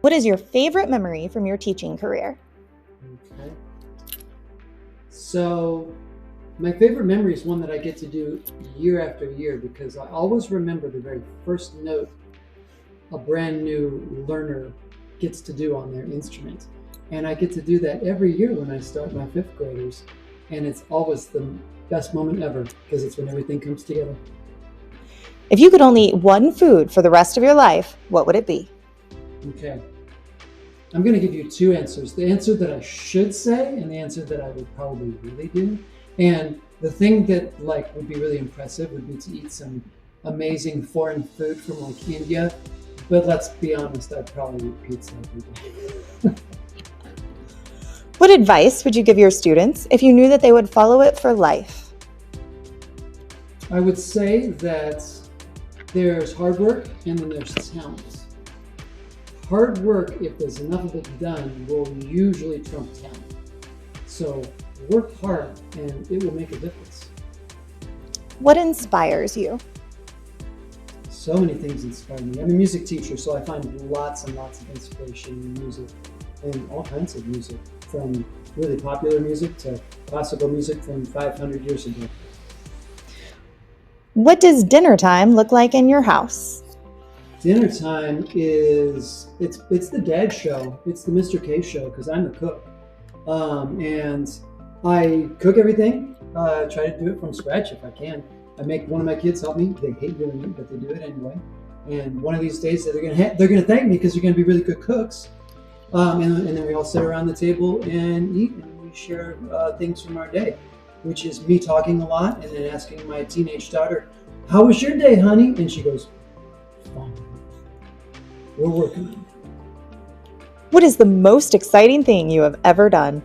What is your favorite memory from your teaching career? Okay. So my favorite memory is one that I get to do year after year because I always remember the very first note a brand new learner gets to do on their instrument. And I get to do that every year when I start my fifth graders. And it's always the best moment ever because it's when everything comes together. If you could only eat one food for the rest of your life, what would it be? Okay. I'm going to give you two answers. The answer that I should say and the answer that I would probably really do. And the thing that would be really impressive would be to eat some amazing foreign food from India. But let's be honest, I'd probably eat pizza every day. What advice would you give your students if you knew that they would follow it for life? I would say that there's hard work and then there's talent. Hard work, if there's enough of it done, will usually trump talent. So work hard and it will make a difference. What inspires you? So many things inspire me. I'm a music teacher, so I find lots and lots of inspiration in music and all kinds of music, from really popular music to classical music from 500 years ago. What does dinner time look like in your house? Dinner time is, it's the dad show. It's the Mr. K show because I'm the cook. And I cook everything. Try to do it from scratch if I can. I make one of my kids help me. They hate doing it, but they do it anyway. And one of these days they're gonna thank me because they're gonna be really good cooks. And then we all sit around the table and eat, and we share things from our day, which is me talking a lot and then asking my teenage daughter, "How was your day, honey?" And she goes, "Fine. We're working on it." What is the most exciting thing you have ever done?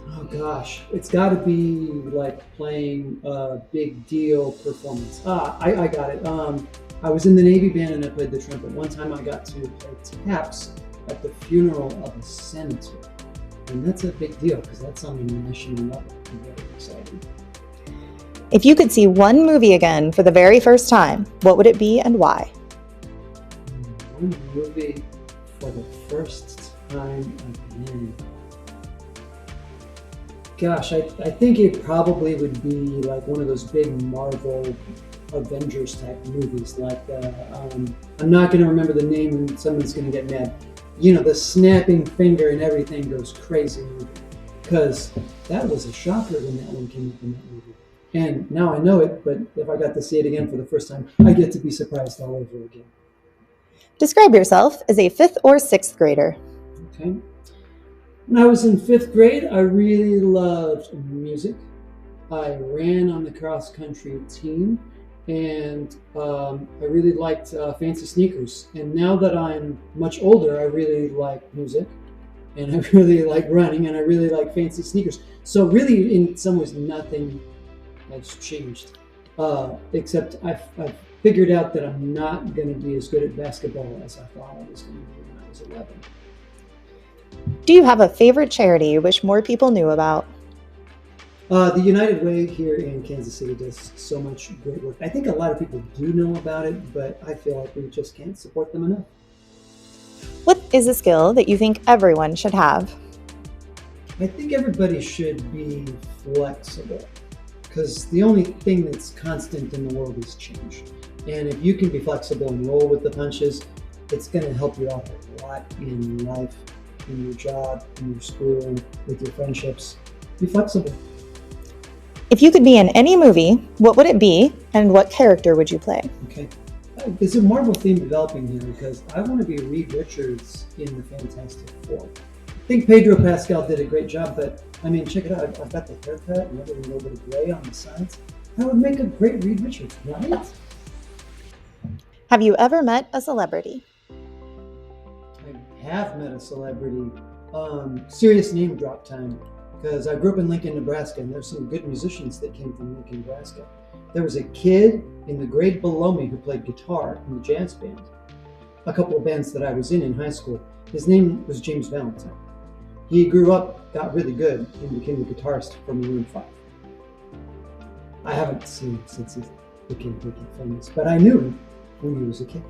Oh gosh, it's got to be like playing a big deal performance. I got it. I was in the Navy band and I played the trumpet. One time I got to play taps at the funeral of a senator. And that's a big deal because that's on a national level. Very exciting. If you could see one movie again for the very first time, what would it be and why? One movie for the first time again. Gosh, I think it probably would be like one of those big Marvel Avengers type movies. I'm not going to remember the name and someone's going to get mad. You know, the snapping finger and everything goes crazy movie. Because that was a shocker when that one came up in that movie. And now I know it, but if I got to see it again for the first time, I get to be surprised all over again. Describe yourself as a 5th or 6th grader. Okay. When I was in 5th grade, I really loved music. I ran on the cross-country team, and I really liked fancy sneakers. And now that I'm much older, I really like music, and I really like running, and I really like fancy sneakers. So really, in some ways, nothing has changed, except I've figured out that I'm not going to be as good at basketball as I thought I was going to be when I was 11. Do you have a favorite charity you wish more people knew about? The United Way here in Kansas City does so much great work. I think a lot of people do know about it, but I feel like we just can't support them enough. What is a skill that you think everyone should have? I think everybody should be flexible, because the only thing that's constant in the world is change. And if you can be flexible and roll with the punches, it's going to help you out a lot in life, in your job, in your school, with your friendships. Be flexible. If you could be in any movie, what would it be and what character would you play? Okay. There's a Marvel theme developing here because I want to be Reed Richards in the Fantastic Four. I think Pedro Pascal did a great job, but I mean, check it out. I've got the haircut and a little bit of gray on the sides. That would make a great Reed Richards, right? Have you ever met a celebrity? I have met a celebrity. Serious name drop time, because I grew up in Lincoln, Nebraska, and there's some good musicians that came from Lincoln, Nebraska. There was a kid in the grade below me who played guitar in the jazz band, a couple of bands that I was in high school. His name was James Valentine. He grew up, got really good, and became the guitarist for Maroon 5. I haven't seen him since he became famous, but I knew him when he was a kid.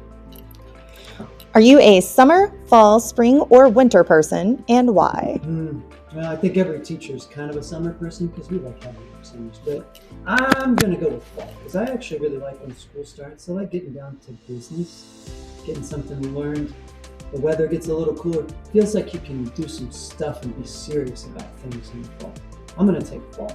Are you a summer, fall, spring, or winter person, and why? Well, I think every teacher is kind of a summer person because we like having our summers. But I'm going to go with fall because I actually really like when school starts. I like getting down to business, getting something learned. The weather gets a little cooler. Feels like you can do some stuff and be serious about things in the fall. I'm going to take fall.